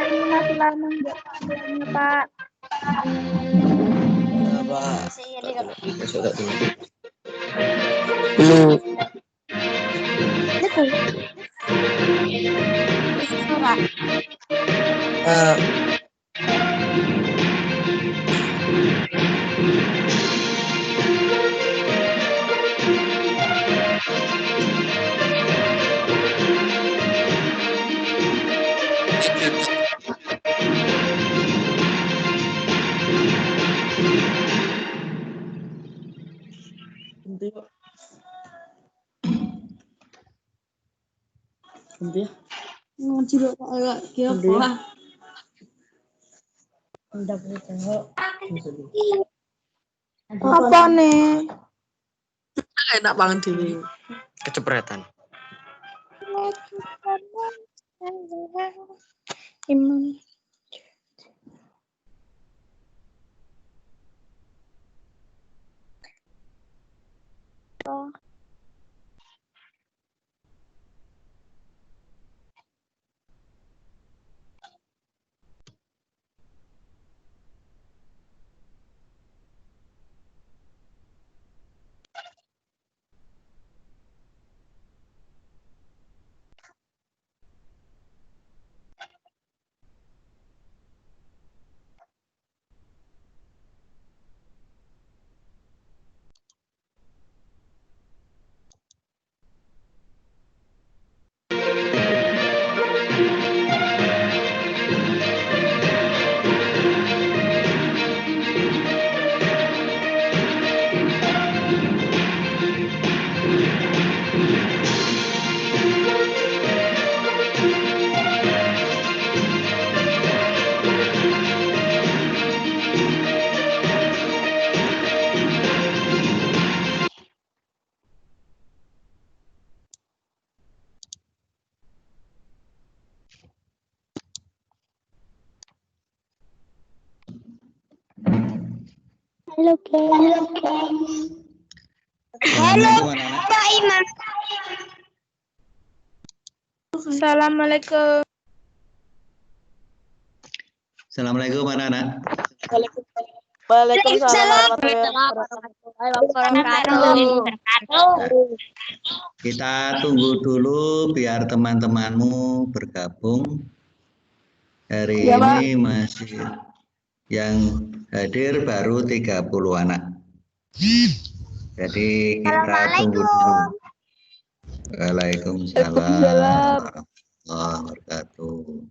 ini masih lama nggak panggilannya Pak. Besok tak dulu. Betul. Pak. Ngajiro agak kira apa? Apa nih? Enak banget dewi. Kecepretan. Imam. Halo, Halo, Pak Imam. Assalamualaikum. Assalamualaikum anak-anak. Waalaikumsalam warahmatullahi wabarakatuh. Kita tunggu dulu biar teman-temanmu bergabung. Hari Ya, Pak. ini masih yang hadir baru 30 anak. Jadi kita tunggu dulu. Waalaikumsalam warahmatullahi wabarakatuh.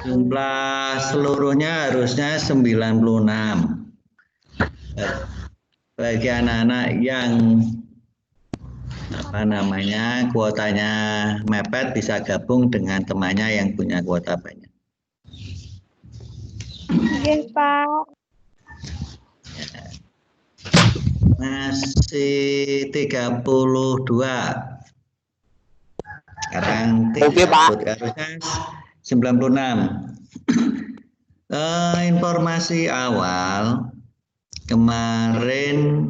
Jumlah seluruhnya harusnya 96. Bagi anak-anak yang kuotanya mepet bisa gabung dengan temannya yang punya kuota banyak. Oke, Pak. Masih 32. Sekarang Oke, Pak. harusnya 96. Informasi awal kemarin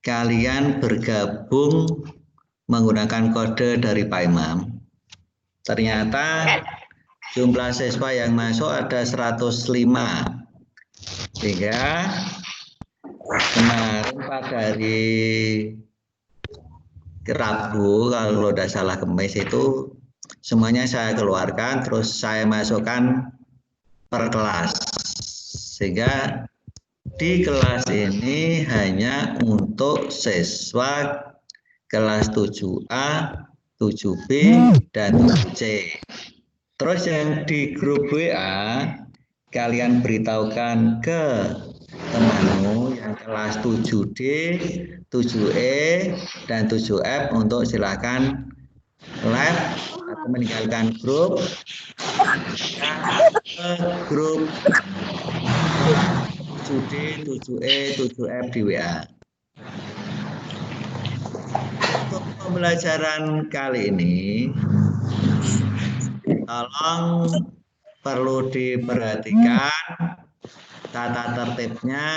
kalian bergabung menggunakan kode dari Pak Imam. Ternyata jumlah siswa yang masuk ada 105. Sehingga kemarin pada hari Rabu, kalau tidak salah Kamis itu semuanya saya keluarkan, terus saya masukkan per kelas. Sehingga di kelas ini hanya untuk siswa kelas 7A, 7B, dan 7C. Terus yang di grup WA, kalian beritahukan ke temanmu yang kelas 7D, 7E, dan 7F untuk silakan live atau meninggalkan grup ke grup 7D, 7E, 7F di WA. Untuk pembelajaran kali ini, tolong perlu diperhatikan tata tertibnya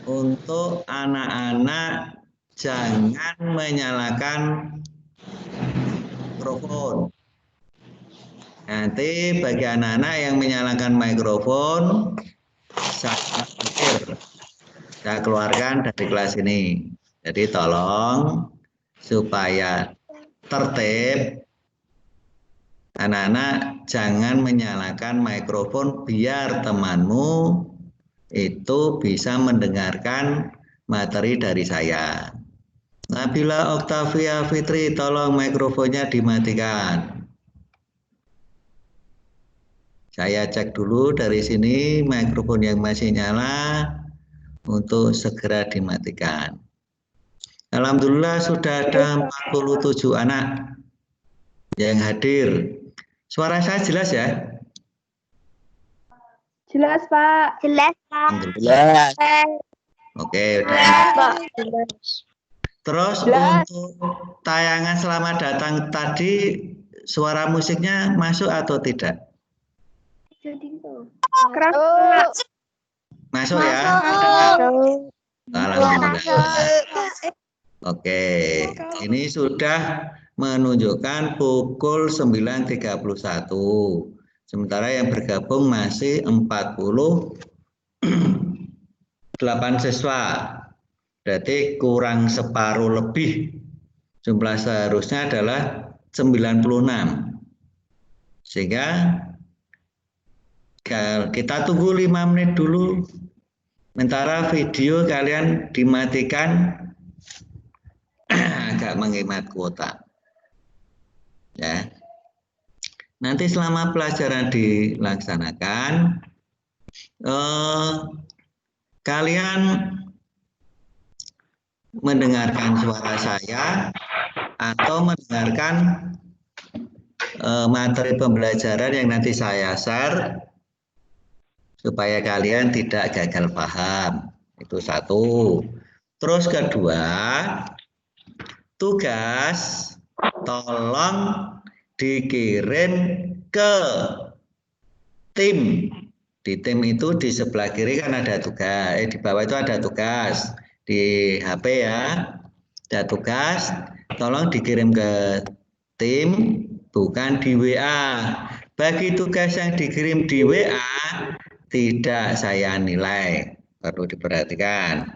untuk anak-anak jangan menyalakan mikrofon. Nanti bagi anak-anak yang menyalakan mikrofon, saya keluarkan dari kelas ini. Jadi tolong supaya tertib, anak-anak jangan menyalakan mikrofon biar temanmu itu bisa mendengarkan materi dari saya. Nabila Oktavia Fitri, tolong mikrofonnya dimatikan. Saya cek dulu dari sini mikrofon yang masih nyala untuk segera dimatikan. Alhamdulillah sudah ada 47 anak yang hadir. Suara saya jelas ya? Jelas, Pak. Jelas, Pak. Alhamdulillah. Oke, udah. Terus untuk tayangan selamat datang tadi suara musiknya masuk atau tidak? Masuk ya? Alhamdulillah. Oke, ini sudah menunjukkan pukul 9.31. Sementara yang bergabung masih 48 siswa. Berarti kurang separuh lebih. Jumlah seharusnya adalah 96. Sehingga kita tunggu 5 menit dulu. Sementara video kalian dimatikan agak menghemat kuota. Ya. Nanti selama pelajaran dilaksanakan, kalian mendengarkan suara saya atau mendengarkan materi pembelajaran yang nanti saya share supaya kalian tidak gagal paham. Itu satu. Terus kedua, tugas tolong dikirim ke tim. Di tim itu di sebelah kiri kan ada tugas, di bawah itu ada tugas. Di HP ya, ada tugas, tolong dikirim ke tim, bukan di WA. Bagi tugas yang dikirim di WA, tidak saya nilai, perlu diperhatikan.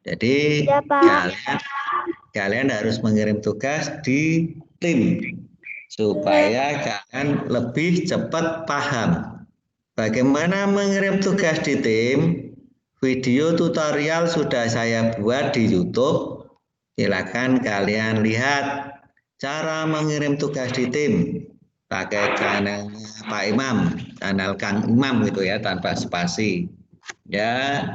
Jadi Ya, Pak. kalian harus mengirim tugas di tim supaya kalian lebih cepat paham. Bagaimana mengirim tugas di tim? Video tutorial sudah saya buat di YouTube. Silakan kalian lihat cara mengirim tugas di tim. Pakai channel Pak Imam, channel Kang Imam gitu ya, tanpa spasi. Ya,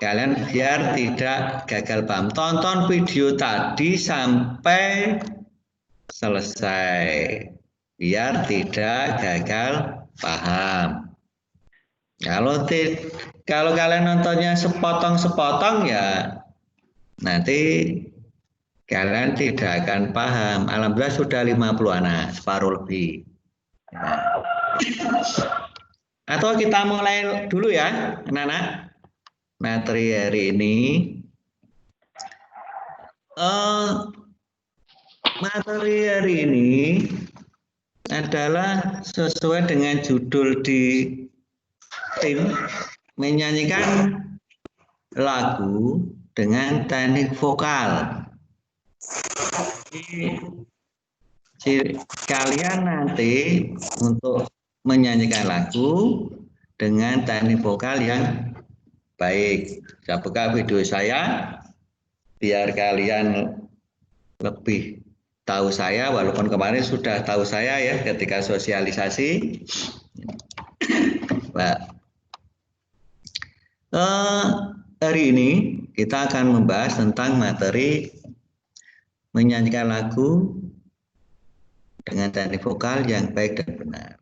kalian biar tidak gagal paham. Tonton video tadi sampai selesai biar tidak gagal paham. Kalau kalian nontonnya sepotong-sepotong ya nanti kalian tidak akan paham. Alhamdulillah sudah 50 anak, separuh lebih. Ya. Atau kita mulai dulu ya, anak-anak. Materi hari ini. Materi hari ini adalah sesuai dengan judul di tim, menyanyikan lagu dengan teknik vokal. Jadi, kalian nanti untuk menyanyikan lagu dengan teknik vokal yang baik. Saya buka video saya biar kalian lebih tahu saya, walaupun kemarin sudah tahu saya ya ketika sosialisasi. Nah, hari ini kita akan membahas tentang materi menyanyikan lagu dengan teknik vokal yang baik dan benar.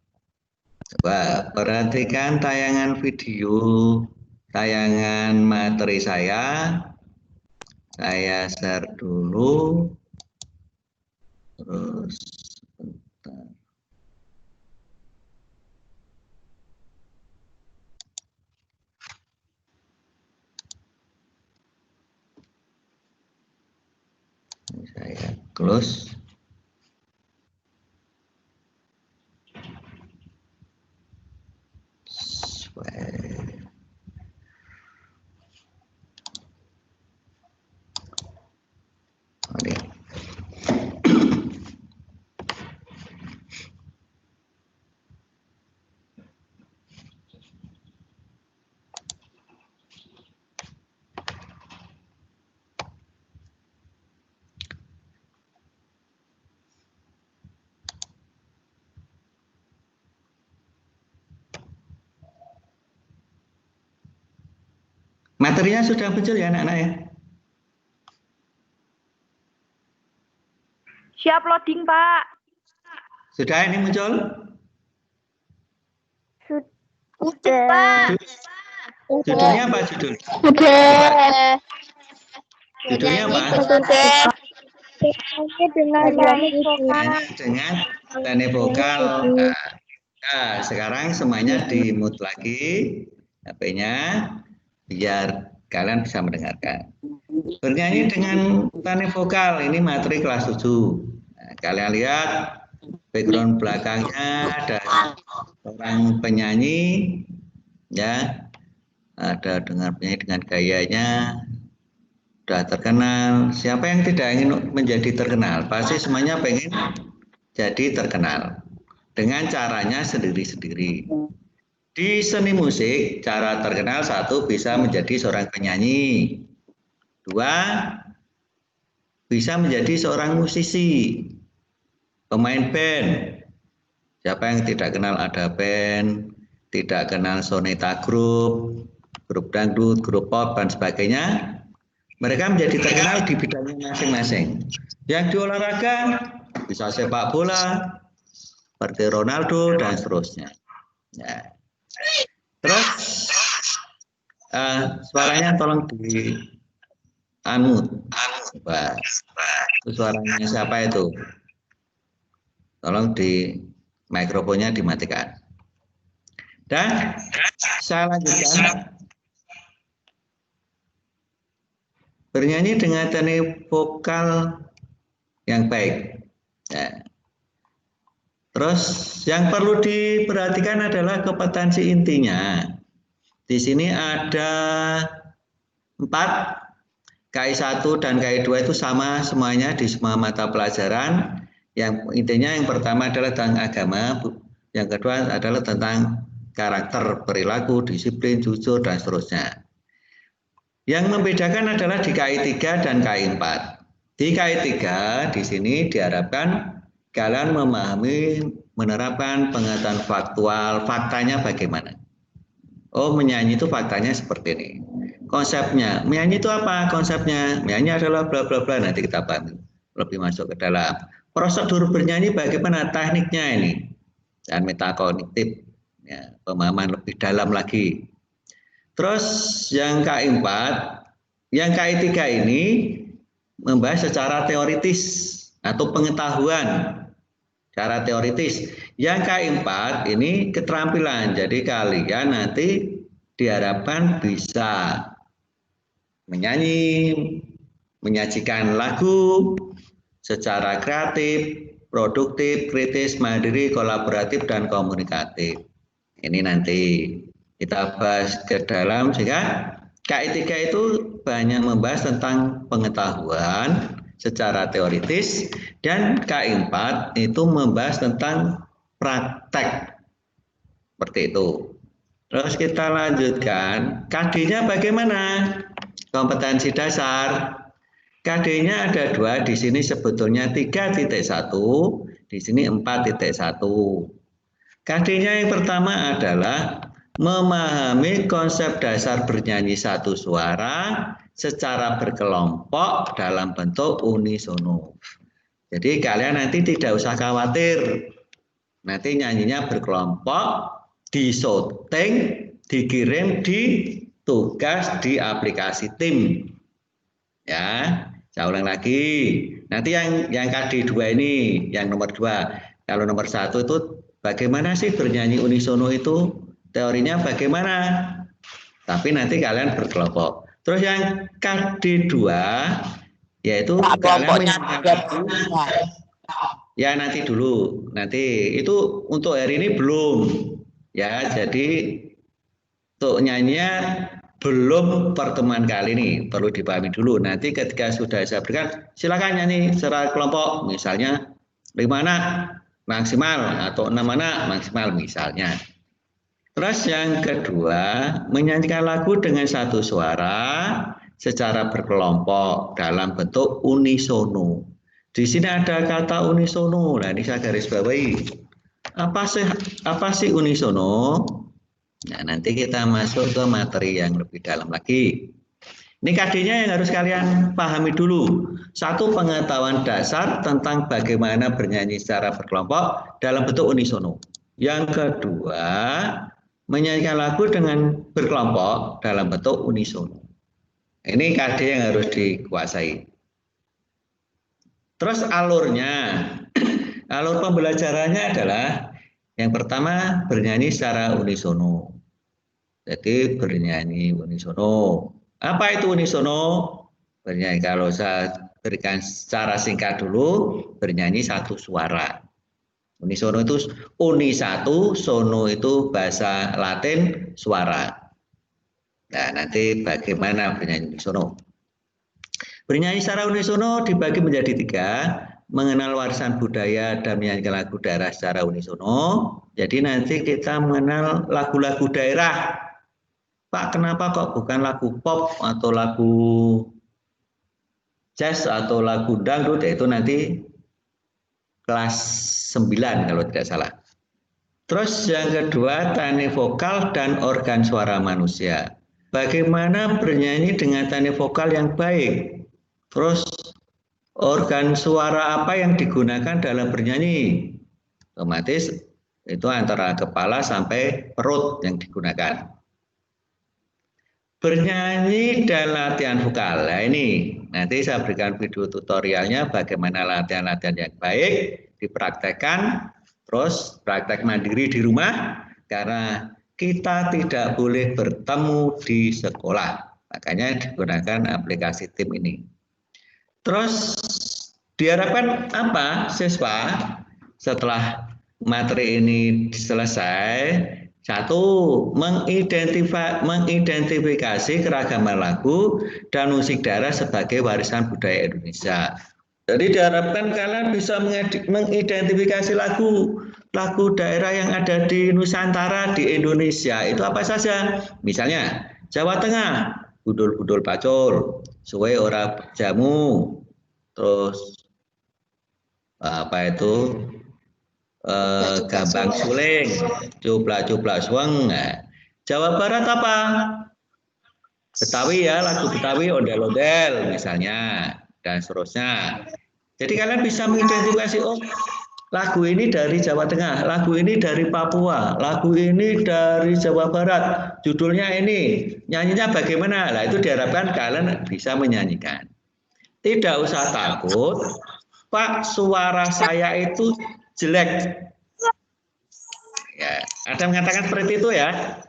Coba perhatikan tayangan video, tayangan materi saya. Saya share dulu. Terus bentar. Saya close. Materinya sudah muncul ya anak-anak ya? Siap loading, Pak. Sudah ini muncul? Sudah. Judulnya apa judul? Sudah. Judulnya apa? Sudah. Dengan Dengan vokal. Nah, sekarang semuanya di mute lagi HP-nya biar kalian bisa mendengarkan. Bernyanyi dengan tani vokal, ini materi kelas 7. Nah, kalian lihat background belakangnya ada orang penyanyi, ya, ada dengar penyanyi dengan gayanya, sudah terkenal. Siapa yang tidak ingin menjadi terkenal? Pasti semuanya pengen jadi terkenal dengan caranya sendiri-sendiri. Di seni musik, cara terkenal satu bisa menjadi seorang penyanyi, dua bisa menjadi seorang musisi, pemain band. Siapa yang tidak kenal ada band, tidak kenal Soneta Group, grup dangdut, grup pop dan sebagainya. Mereka menjadi terkenal di bidangnya masing-masing. Yang di olahraga bisa sepak bola, seperti Ronaldo dan seterusnya. Ya. Terus suaranya tolong di unmute. Suaranya siapa itu? Tolong di mikrofonnya dimatikan. Dan saya lanjutkan. Bernyanyi dengan teknik vokal yang baik. Ya. Terus yang perlu diperhatikan adalah kompetensi intinya. Di sini ada 4, KI1 dan KI2 itu sama semuanya di semua mata pelajaran. Yang intinya yang pertama adalah tentang agama, yang kedua adalah tentang karakter, perilaku, disiplin, jujur, dan seterusnya. Yang membedakan adalah di KI3 dan KI4. Di KI3 di sini diharapkan kalian memahami, menerapkan pengetahuan faktual, faktanya bagaimana. Oh, menyanyi itu faktanya seperti ini. Konsepnya, menyanyi itu apa konsepnya? Menyanyi adalah bla bla bla, nanti kita pahami lebih masuk ke dalam. Prosedur bernyanyi bagaimana tekniknya ini? Dan metakognitif, ya, pemahaman lebih dalam lagi. Terus yang KI4, yang KI3 ini membahas secara teoritis atau pengetahuan. Cara teoritis. Yang KI4 ini keterampilan. Jadi kalian nanti diharapkan bisa menyanyi, menyajikan lagu secara kreatif, produktif, kritis, mandiri, kolaboratif, dan komunikatif. Ini nanti kita bahas ke dalam sehingga KI3 itu banyak membahas tentang pengetahuan secara teoritis dan KI4 itu membahas tentang praktek. Seperti itu. Terus kita lanjutkan, KD-nya bagaimana? Kompetensi dasar. KD-nya ada 2, di sini sebetulnya 3.1, di sini 4.1. KD-nya yang pertama adalah memahami konsep dasar bernyanyi satu suara secara berkelompok dalam bentuk unisono. Jadi kalian nanti tidak usah khawatir. Nanti nyanyinya berkelompok, disyuting, dikirim di tugas di aplikasi tim. Ya, saya ulang lagi. Nanti yang KD2 ini, yang nomor 2. Kalau nomor 1 itu bagaimana sih bernyanyi unisono itu? Teorinya bagaimana? Tapi nanti kalian berkelompok. Terus yang KD2 yaitu kalian menyanyikan ya nanti dulu. Nanti itu untuk hari ini belum. Ya, jadi untuk nyanyinya belum pertemuan kali ini, perlu dipahami dulu. Nanti ketika sudah saya berikan, silakan nyanyi secara kelompok, misalnya 5 anak maksimal atau 6 anak maksimal misalnya. Terus yang kedua, menyanyikan lagu dengan satu suara secara berkelompok dalam bentuk unisono. Di sini ada kata unisono. Nah, ini saya garis bawahi. Apa sih unisono? Nah, nanti kita masuk ke materi yang lebih dalam lagi. Ini KD-nya yang harus kalian pahami dulu. Satu, pengetahuan dasar tentang bagaimana bernyanyi secara berkelompok dalam bentuk unisono. Yang kedua, menyanyikan lagu dengan berkelompok dalam bentuk unisono. Ini KD yang harus dikuasai. Terus alurnya, alur pembelajarannya adalah yang pertama bernyanyi secara unisono. Jadi bernyanyi unisono. Apa itu unisono? Bernyanyi, kalau saya berikan secara singkat dulu, bernyanyi satu suara. Unisono itu uni satu, sono itu bahasa Latin suara. Nah, nanti bagaimana bernyanyi unisono? Bernyanyi secara unisono dibagi menjadi 3, mengenal warisan budaya dan menyanyikan lagu daerah secara unisono. Jadi nanti kita mengenal lagu-lagu daerah. Pak, kenapa kok bukan lagu pop atau lagu jazz atau lagu dangdut? Itu nanti kelas 9 kalau tidak salah. Terus yang kedua, teknik vokal dan organ suara manusia. Bagaimana bernyanyi dengan teknik vokal yang baik? Terus organ suara apa yang digunakan dalam bernyanyi? Otomatis itu antara kepala sampai perut yang digunakan. Bernyanyi dan latihan vokal. Nah, ini nanti saya berikan video tutorialnya bagaimana latihan-latihan yang baik dipraktekkan, terus praktek mandiri di rumah karena kita tidak boleh bertemu di sekolah. Makanya digunakan aplikasi tim ini. Terus diharapkan apa siswa setelah materi ini selesai? Satu, mengidentifikasi keragaman lagu dan musik daerah sebagai warisan budaya Indonesia. Jadi diharapkan kalian bisa mengidentifikasi lagu daerah yang ada di Nusantara di Indonesia. Itu apa saja? Misalnya Jawa Tengah, budul-budul pacul, suwe ora jamu, terus apa itu gambang suling, cupla-cupla suweng. Nah, Jawa Barat apa? Betawi ya, lagu Betawi ondel-ondel misalnya, dan seterusnya. Jadi kalian bisa mengidentifikasi, oh lagu ini dari Jawa Tengah, lagu ini dari Papua, lagu ini dari Jawa Barat, judulnya ini, nyanyinya bagaimana? Nah, itu diharapkan kalian bisa menyanyikan. Tidak usah takut, Pak, suara saya itu jelek. Ya, ada yang mengatakan seperti itu ya.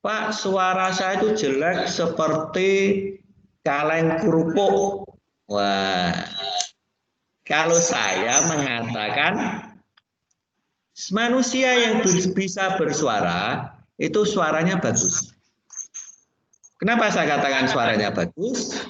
Pak, suara saya itu jelek seperti kaleng kerupuk. Wah, kalau saya mengatakan manusia yang bisa bersuara itu suaranya bagus. Kenapa saya katakan suaranya bagus?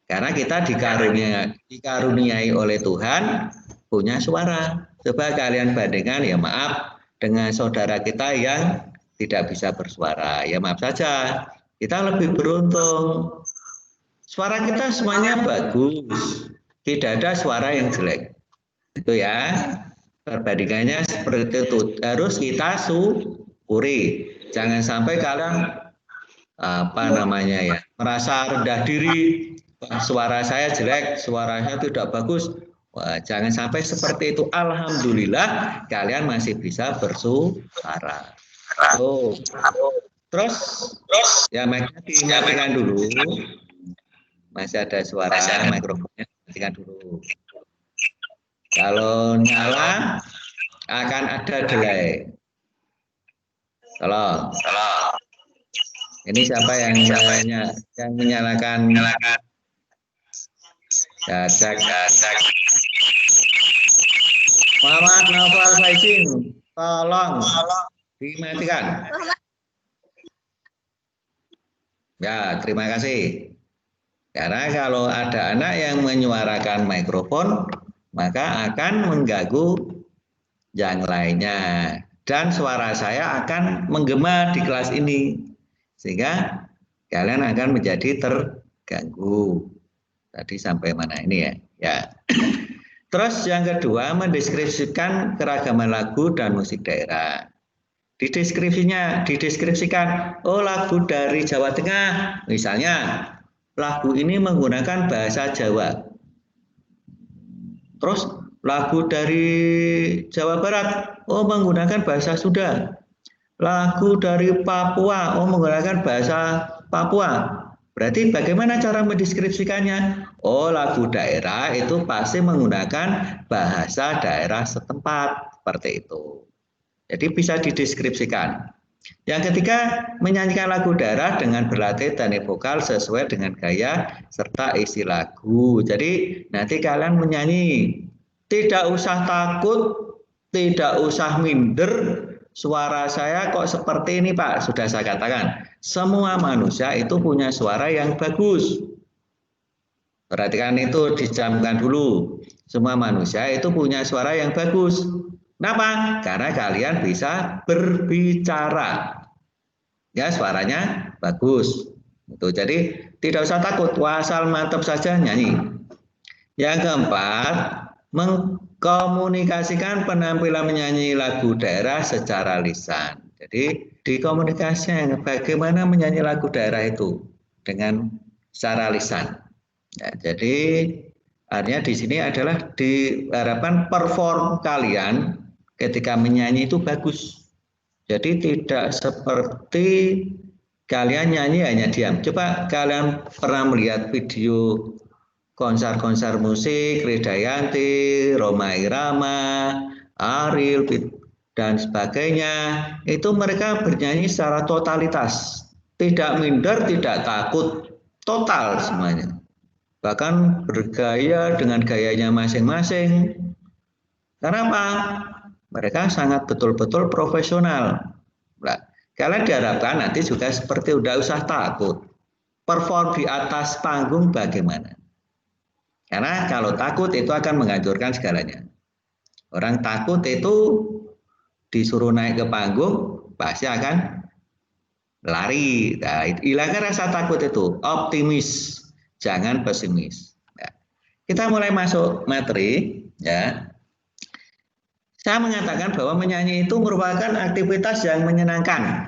Karena kita dikaruniai oleh Tuhan punya suara. Coba kalian bandingkan, ya maaf, dengan saudara kita yang tidak bisa bersuara. Ya maaf saja, kita lebih beruntung. Suara kita semuanya bagus, tidak ada suara yang jelek. Itu ya, perbandingannya seperti itu. Harus kita syukuri. Jangan sampai kalian merasa rendah diri. Suara saya jelek, suaranya tidak bagus. Wah, jangan sampai seperti itu. Alhamdulillah kalian masih bisa bersuara. Terus ya mic-nya dimatikan dulu. Masih ada suara mikrofonnya, matikan dulu. Kalau nyala akan ada delay. Tolong. Ini siapa yang menyalakan? Cek. Muhammad Naufal Faizin, tolong dimatikan. Ya, terima kasih. Karena kalau ada anak yang menyuarakan mikrofon, maka akan mengganggu yang lainnya. Dan suara saya akan menggema di kelas ini. Sehingga kalian akan menjadi terganggu. Tadi sampai mana ini ya? Ya. Terus yang kedua, mendeskripsikan keragaman lagu dan musik daerah. Dideskripsikan, oh lagu dari Jawa Tengah, misalnya lagu ini menggunakan bahasa Jawa. Terus lagu dari Jawa Barat, oh menggunakan bahasa Sunda. Lagu dari Papua, oh menggunakan bahasa Papua. Berarti bagaimana cara mendeskripsikannya? Oh lagu daerah itu pasti menggunakan bahasa daerah setempat, seperti itu. Jadi bisa dideskripsikan. Yang ketiga, menyanyikan lagu daerah dengan berlatih teknik vokal sesuai dengan gaya serta isi lagu. Jadi nanti kalian menyanyi, tidak usah takut, tidak usah minder. Suara saya kok seperti ini Pak, sudah saya katakan. Semua manusia itu punya suara yang bagus. Perhatikan itu, dijamkan dulu. Semua manusia itu punya suara yang bagus. Kenapa? Karena kalian bisa berbicara. Ya, suaranya bagus. Jadi tidak usah takut, asal mantap saja nyanyi. Yang keempat, mengkomunikasikan penampilan menyanyi lagu daerah secara lisan. Jadi dikomunikasikan bagaimana menyanyi lagu daerah itu dengan secara lisan. Ya, jadi artinya di sini adalah diharapkan perform kalian ketika menyanyi itu bagus. Jadi tidak seperti kalian nyanyi hanya diam. Coba kalian pernah melihat video konser-konser musik, Krisdayanti, Rhoma Irama, Ariel, dan sebagainya. Itu mereka bernyanyi secara totalitas. Tidak minder, tidak takut, total semuanya. Bahkan bergaya dengan gayanya masing-masing. Karena apa? Mereka sangat betul-betul profesional. Nah, kalian diharapkan nanti juga seperti udah usah takut. Perform di atas panggung bagaimana? Karena kalau takut itu akan menghancurkan segalanya. Orang takut itu disuruh naik ke panggung pasti akan lari. Nah, hilangkan rasa takut itu, optimis, jangan pesimis. Nah, kita mulai masuk materi, ya. Saya mengatakan bahwa menyanyi itu merupakan aktivitas yang menyenangkan.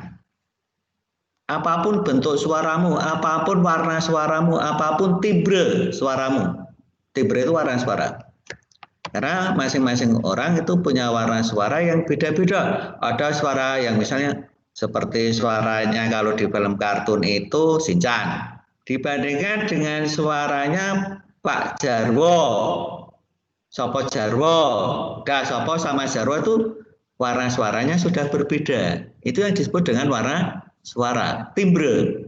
Apapun bentuk suaramu, apapun warna suaramu, apapun timbre suaramu. Timbre itu warna suara. Karena masing-masing orang itu punya warna suara yang beda-beda. Ada suara yang misalnya seperti suaranya kalau di film kartun itu Shinchan. Dibandingkan dengan suaranya Pak Jarwo. Sopo Jarwo, Sopo sama Jarwo itu warna suaranya sudah berbeda. Itu yang disebut dengan warna suara, timbre.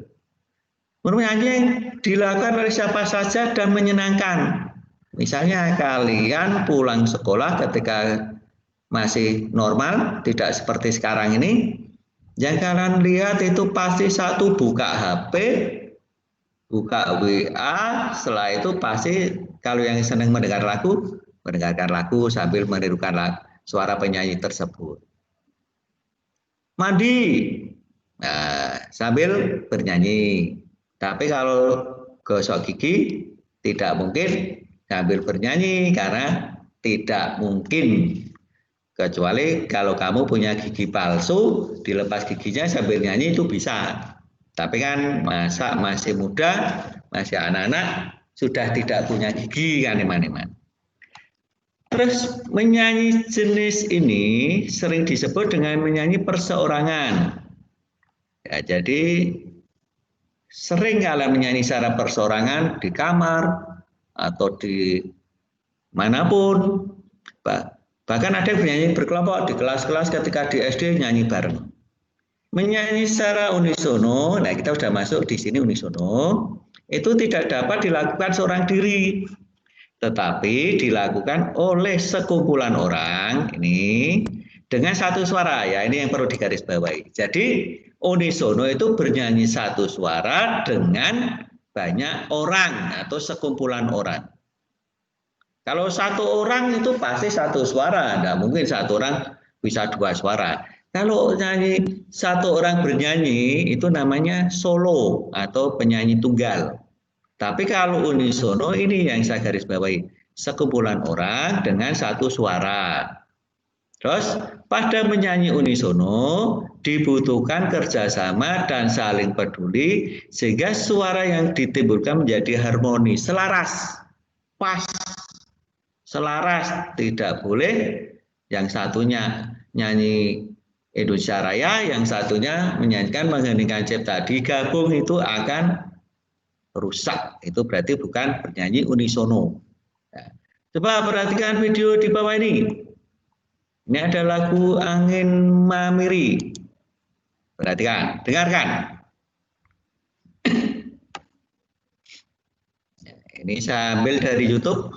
Menyanyi yang dilakukan oleh siapa saja dan menyenangkan. Misalnya kalian pulang sekolah ketika masih normal, tidak seperti sekarang ini. Yang kalian lihat itu pasti satu buka HP, buka WA, setelah itu pasti kalau yang senang mendengarkan lagu sambil menirukan suara penyanyi tersebut. Mandi, nah, sambil bernyanyi. Tapi kalau gosok gigi tidak mungkin sambil bernyanyi karena tidak mungkin. Kecuali kalau kamu punya gigi palsu, dilepas giginya sambil nyanyi itu bisa. Tapi kan masa masih muda, masih anak-anak, sudah tidak punya gigi kan teman-teman. Terus menyanyi jenis ini sering disebut dengan menyanyi perseorangan. Ya, jadi sering kalian menyanyi secara perseorangan di kamar atau di manapun. Bahkan ada yang bernyanyi berkelompok di kelas-kelas ketika di SD nyanyi bareng. Menyanyi secara unisono, nah kita sudah masuk di sini unisono, itu tidak dapat dilakukan seorang diri. Tetapi dilakukan oleh sekumpulan orang ini dengan satu suara, ya ini yang perlu digarisbawahi. Jadi unisono itu bernyanyi satu suara dengan banyak orang atau sekumpulan orang. Kalau satu orang itu pasti satu suara, tidak mungkin satu orang bisa dua suara. Kalau nyanyi satu orang bernyanyi itu namanya solo atau penyanyi tunggal. Tapi kalau unisono ini yang saya garis bawahi, sekumpulan orang dengan satu suara. Terus pada menyanyi unisono dibutuhkan kerjasama dan saling peduli sehingga suara yang ditimbulkan menjadi harmoni, selaras, pas, selaras. Tidak boleh yang satunya nyanyi Indonesia Raya, yang satunya menyanyikan Mengheningkan Cipta. Digabung itu akan rusak. Itu berarti bukan penyanyi unisono. Ya. Coba perhatikan video di bawah ini. Ini ada lagu Angin Mamiri. Perhatikan, dengarkan. Ini saya ambil dari YouTube.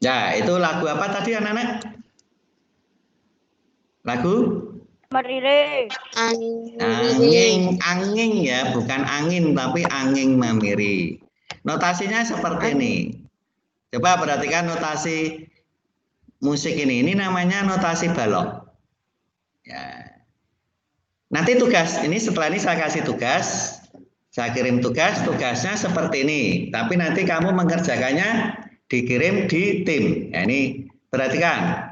Ya, itu lagu apa tadi anak-anak? Lagu? Marire. Angin ya, bukan angin tapi angin mamiri. Notasinya seperti ini. Coba perhatikan notasi musik ini. Ini namanya notasi balok. Ya, Nanti tugas ini setelah ini saya kasih tugas, saya kirim tugas, tugasnya seperti ini. Tapi nanti kamu mengerjakannya dikirim di tim. Nah, ini perhatikan.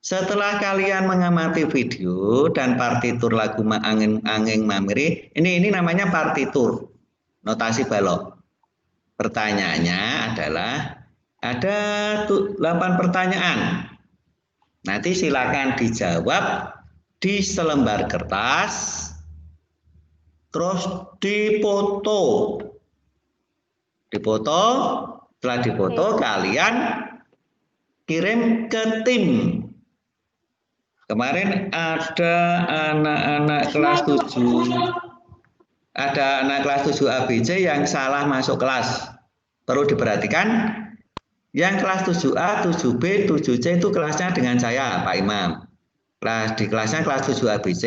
Setelah kalian mengamati video dan partitur lagu Angin Mamiri, ini namanya partitur, notasi balok. Pertanyaannya adalah ada 8 pertanyaan. Nanti silakan dijawab di selembar kertas, terus dipoto. Setelah dipoto kalian kirim ke tim. Kemarin ada anak-anak kelas 7. Ada anak kelas 7 ABC yang salah masuk kelas. Perlu diperhatikan, yang kelas 7A, 7B, 7C itu kelasnya dengan saya, Pak Imam. Di kelasnya kelas 7 ABC.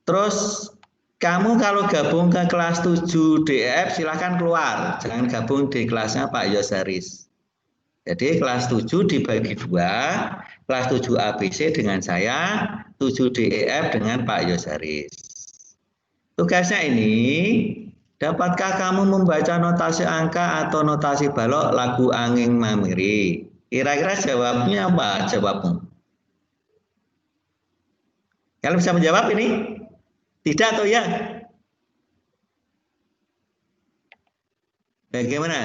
Terus kamu kalau gabung ke kelas 7 DEF silahkan keluar. Jangan gabung di kelasnya Pak Yosaris. Jadi kelas 7 dibagi 2. Kelas 7 ABC dengan saya, 7 DEF dengan Pak Yosaris. Tugasnya ini, dapatkah kamu membaca notasi angka atau notasi balok lagu Angin Mamiri? Kira-kira jawabnya apa? Jawabmu. Kalian bisa menjawab ini? Tidak atau ya? Bagaimana?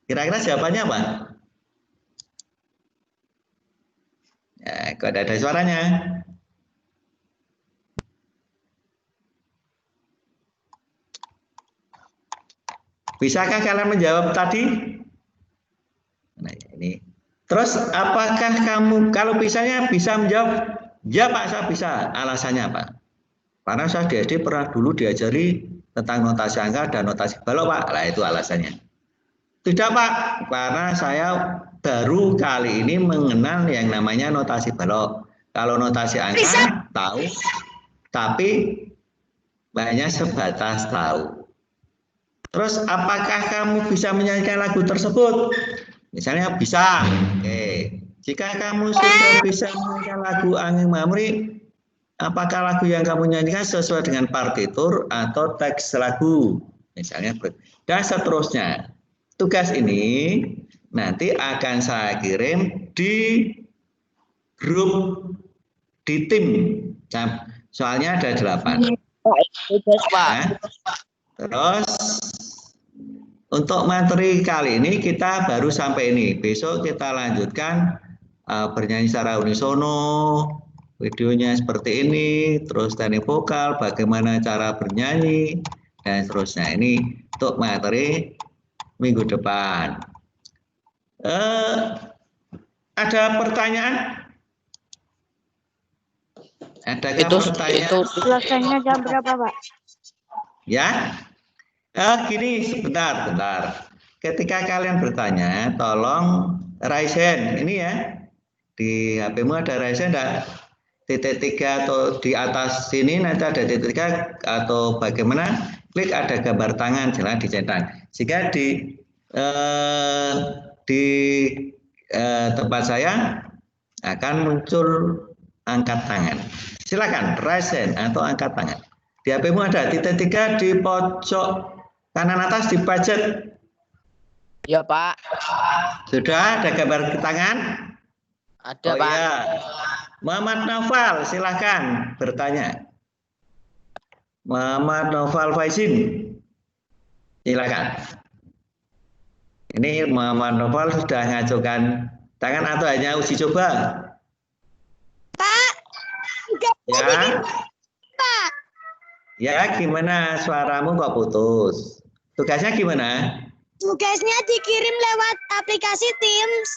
Kira-kira jawabannya apa? Ya, kok ada suaranya? Bisakah kalian menjawab tadi? Nah, ini. Terus apakah kamu kalau misalnya bisa menjawab? Ya Pak, saya bisa. Alasannya Pak? Karena saya di SD pernah dulu diajari tentang notasi angka dan notasi balok Pak. Nah itu alasannya. Tidak Pak, karena saya baru kali ini mengenal yang namanya notasi balok. Kalau notasi angka tahu, tapi hanya sebatas tahu. Terus apakah kamu bisa menyanyikan lagu tersebut? Misalnya bisa. Oke. Jika kamu sudah bisa menyanyikan lagu Angin Mamiri, apakah lagu yang kamu nyanyikan sesuai dengan partitur atau teks lagu? Misalnya dan seterusnya. Tugas ini nanti akan saya kirim di grup di tim. Soalnya ada 8. Ya. Terus untuk materi kali ini kita baru sampai ini. Besok kita lanjutkan bernyanyi secara unisono, videonya seperti ini, terus teknik vokal, bagaimana cara bernyanyi, dan seterusnya. Ini untuk materi minggu depan. Ada pertanyaan? Adakah pertanyaan? Selesainya jam berapa, Pak? Ya, gini sebentar. Ketika kalian bertanya, tolong raise hand. Ini ya, di HP-mu ada raise hand enggak? Titik 3 atau di atas sini nanti ada titik 3 atau bagaimana? Klik ada gambar tangan, jangan dicetak. Jika di tempat saya akan muncul angkat tangan. Silakan raise hand atau angkat tangan. Di HP-mu ada titik 3 di pojok kanan atas di budget. Ya Pak. Sudah ada gambar tangan? Ada Pak. Ya. Muhammad Noval, silakan bertanya. Muhammad Noval Faizin, silakan. Ini Muhammad Noval sudah ngajukan tangan atau hanya uji coba? Pak. Ya. Pak. Ya, gimana suaramu kok putus? Tugasnya gimana? Tugasnya dikirim lewat aplikasi Teams.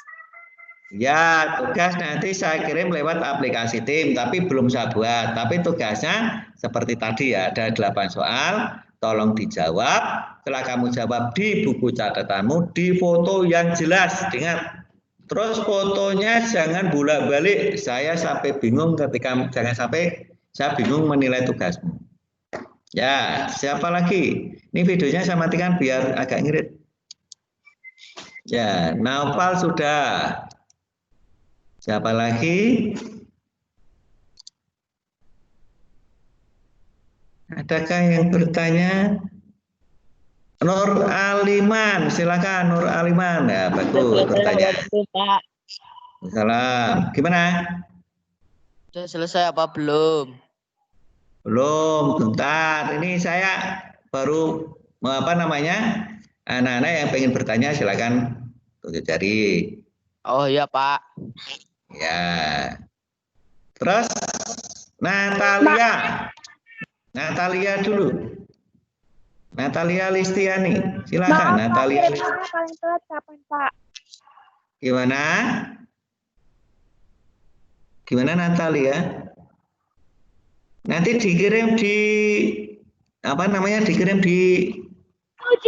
Ya, tugas nanti saya kirim lewat aplikasi Tim, tapi belum saya buat. Tapi tugasnya seperti tadi ya, ada 8 soal, tolong dijawab. Setelah kamu jawab di buku catatanmu, di foto yang jelas. Ingat, terus fotonya jangan bolak-balik. Saya sampai bingung jangan sampai saya bingung menilai tugasmu. Ya, siapa lagi? Ini videonya saya matikan biar agak ngirit. Ya, Naufal sudah. Siapa lagi? Adakah yang bertanya? Nur Aliman, silakan Nur Aliman. Ya, bagus bertanya. Pak. Salam. Gimana? Sudah selesai apa belum? Belum, bentar. Ini saya baru apa namanya? Anak-anak yang pengen bertanya silakan tunjuk jari. Oh iya Pak. Ya. Terus Natalia. Natalia dulu. Natalia Listiani. Silakan Natalia. Paling telat kapan Pak? Gimana? Gimana Natalia? Nanti dikirim di apa namanya? Dikirim di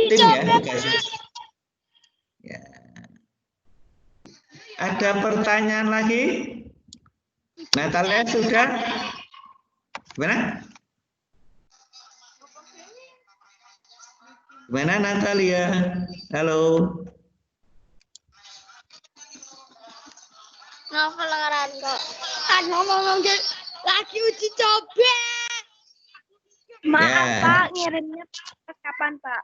tim ya tugasnya. Ya. Ada pertanyaan lagi? Natalia sudah? Gimana? Gimana Natalia? Halo. Novel keren kok. Kan ngomong lagi uji coba. Maaf Ya. Pak, ngirimnya kapan Pak?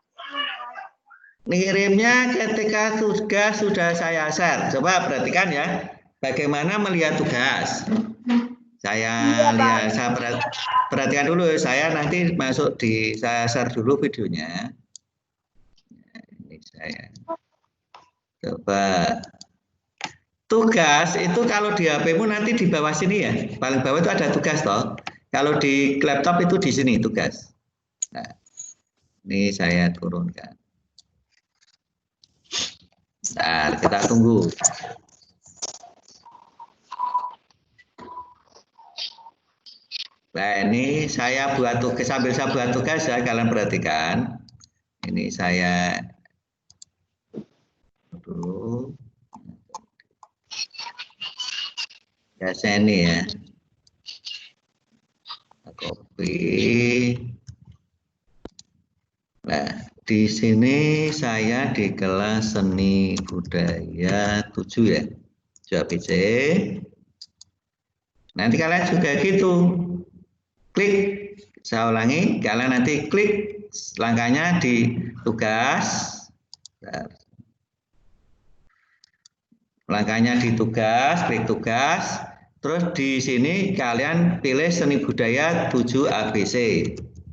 Ngirimnya ketika tugas sudah saya share. Coba perhatikan ya, bagaimana melihat tugas. Saya lihat, saya perhatikan dulu. Saya nanti masuk saya share dulu videonya. Ini saya. Coba. Tugas itu kalau di HP-mu nanti di bawah sini ya. Paling bawah itu ada tugas toh. Kalau di laptop itu di sini tugas. Nah, ini saya turunkan. Bentar, kita tunggu. Nah, ini saya buat tugas, sambil saya buat tugas ya, kalian perhatikan. Ini saya dulu. Ya, saya ini ya. Copy. Nah, di sini saya di kelas seni budaya 7 ya. Jawab PC. Nanti kalian juga gitu. Klik, saya ulangi, kalian nanti klik langkahnya di tugas. Langkahnya di tugas, klik tugas. Terus di sini kalian pilih seni budaya 7 ABC.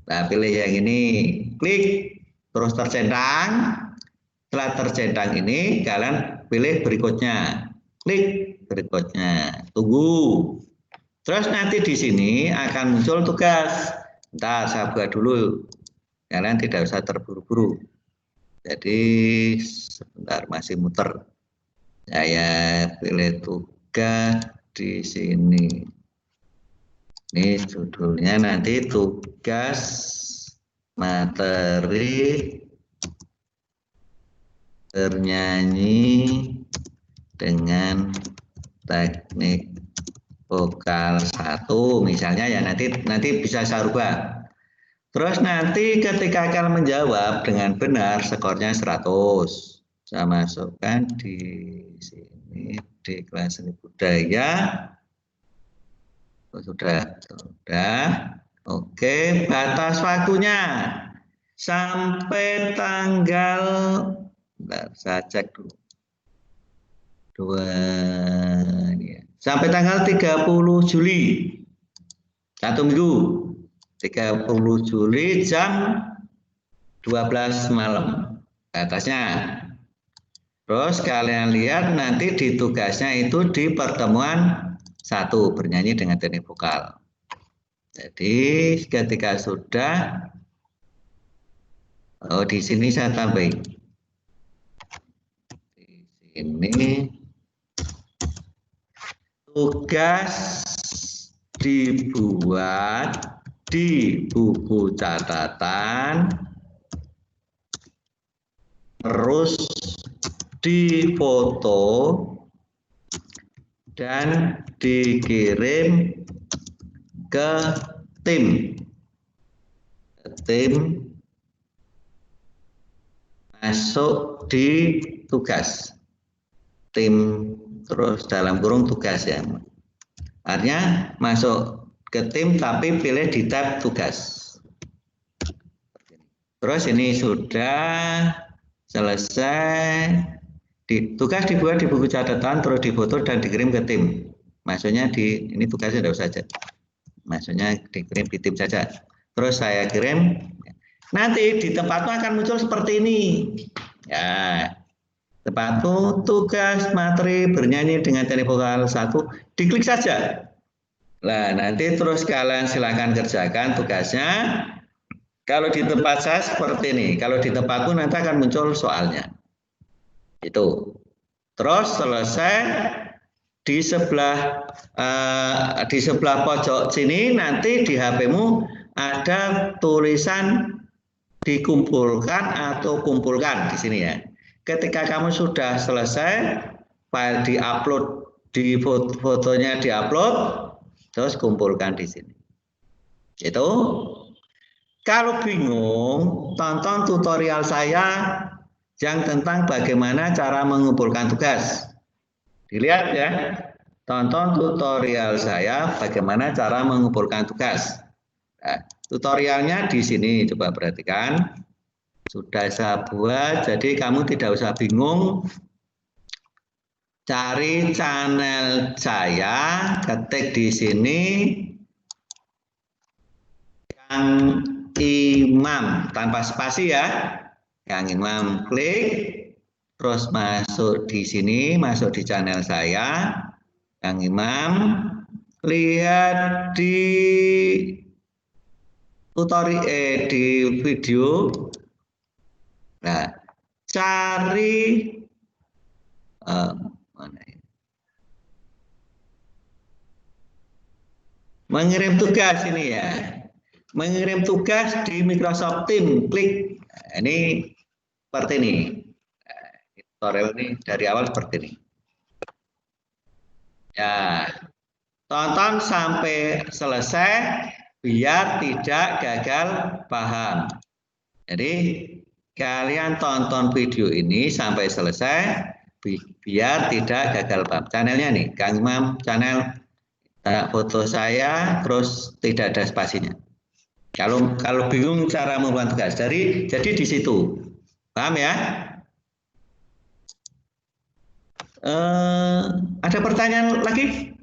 Nah, pilih yang ini, klik, terus tercentang. Setelah tercentang ini, kalian pilih berikutnya. Klik berikutnya, tunggu. Terus nanti di sini akan muncul tugas. Bentar, saya buat dulu. Kalian tidak usah terburu-buru. Jadi sebentar masih muter. Saya pilih tugas di sini. Ini judulnya nanti tugas materi bernyanyi dengan teknik vokal 1 misalnya ya, nanti bisa saya rubah. Terus nanti ketika kalian menjawab dengan benar skornya 100. Saya masukkan di sini di kelas seni budaya. Sudah. Oke, batas waktunya sampai tanggal, bentar, saya cek dulu. Sampai tanggal 30 Juli. 1 minggu. 30 Juli jam 12 malam. Batasnya. Terus kalian lihat nanti di tugasnya itu di pertemuan 1 bernyanyi dengan teknik vokal. Jadi ketika sudah, di sini saya tambahin. Di sini tugas dibuat di buku catatan, terus difoto dan dikirim ke tim. Tim masuk di tugas. Tim terus dalam kurung tugas ya. Artinya masuk ke tim tapi pilih di tab tugas. Terus ini sudah selesai. Tugas dibuat di buku catatan, terus difoto dan dikirim ke tim. Maksudnya ini tugasnya tidak usah saja. Maksudnya dikirim di tim saja. Terus saya kirim. Nanti di tempatmu akan muncul seperti ini. Ya, tempatmu tugas materi bernyanyi dengan teknik vokal 1. Diklik saja. Nah, nanti terus kalian silakan kerjakan tugasnya. Kalau di tempat saya seperti ini. Kalau di tempatmu nanti akan muncul soalnya. Itu. Terus selesai di sebelah pojok sini nanti di HP-mu ada tulisan dikumpulkan atau kumpulkan di sini ya. Ketika kamu sudah selesai, file diupload, di fotonya diupload, terus kumpulkan di sini. Itu. Kalau bingung, tonton tutorial saya yang tentang bagaimana cara mengumpulkan tugas. Dilihat ya, tonton tutorial saya bagaimana cara mengumpulkan tugas. Nah, tutorialnya di sini, coba perhatikan. Sudah saya buat, jadi kamu tidak usah bingung. Cari channel saya, ketik di sini Kang Imam tanpa spasi ya. Kang Imam klik, terus masuk di sini, masuk di channel saya, Kang Imam, lihat di tutorial di video. Nah, cari mana ya? Mengirim tugas ini ya. Mengirim tugas di Microsoft Teams, klik. Nah, ini seperti ini. Nah, tutorial ini dari awal seperti ini. Ya, tonton sampai selesai biar tidak gagal paham. Jadi kalian tonton video ini sampai selesai biar tidak gagal paham. Channelnya nih, Kang Imam channel, foto saya, terus tidak ada spasinya. Kalau bingung cara membuat tugas, jadi di situ, paham ya? Ada pertanyaan lagi?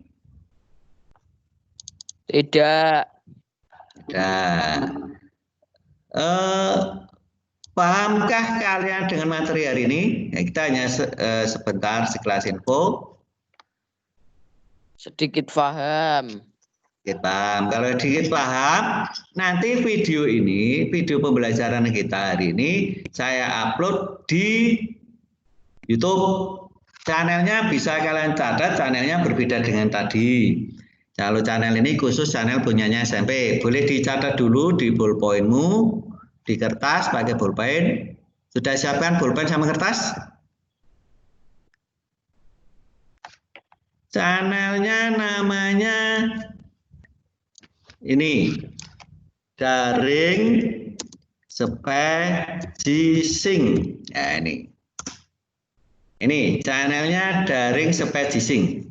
Tidak. Pahamkah kalian dengan materi hari ini? Ya, kita hanya sebentar sekelas info. Sedikit paham. Sedikit paham. Kalau sedikit paham, nanti video ini, video pembelajaran kita hari ini, saya upload di YouTube. Channelnya bisa kalian catat, channelnya berbeda dengan tadi. Kalau channel ini khusus channel punyanya SMP. Boleh dicatat dulu di ballpointmu, di kertas pakai ballpoint. Sudah siapkan ballpoint sama kertas? Channelnya namanya ini, Daring Spacing. Nah, ini channelnya Daring Spacing.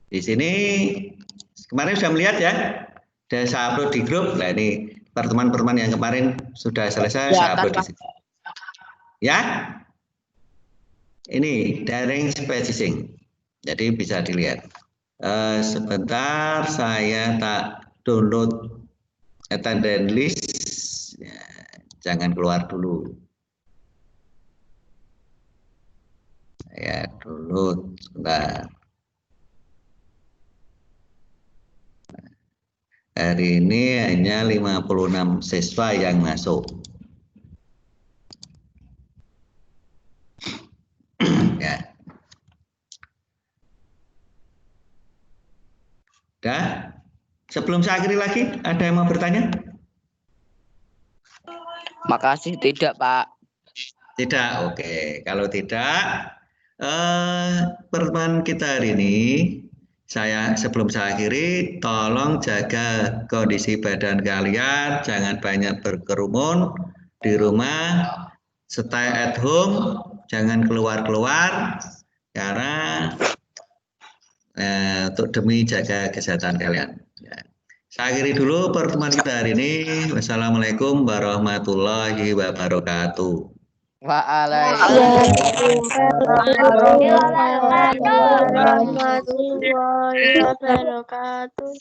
Di sini kemarin sudah melihat ya, sudah saya upload di grup. Nah, ini pertemuan-pertemuan yang kemarin sudah selesai, saya upload di sini. Ya, ini Daring Spacing. Jadi bisa dilihat. Sebentar saya tak download attendance list. Ya, jangan keluar dulu. Saya download sebentar. Hari ini hanya 56 siswa yang masuk. Ya. Dah. Sebelum saya akhiri lagi, ada yang mau bertanya? Makasih tidak, Pak. Tidak, oke. Kalau tidak, pertemuan kita hari ini, sebelum saya akhiri, tolong jaga kondisi badan kalian, jangan banyak berkerumun di rumah, stay at home, jangan keluar-keluar, karena untuk demi jaga kesehatan kalian. Saya akhiri dulu pertemuan kita hari ini. Wassalamualaikum warahmatullahi wabarakatuh. Waalaikumsalam warahmatullahi wabarakatuh.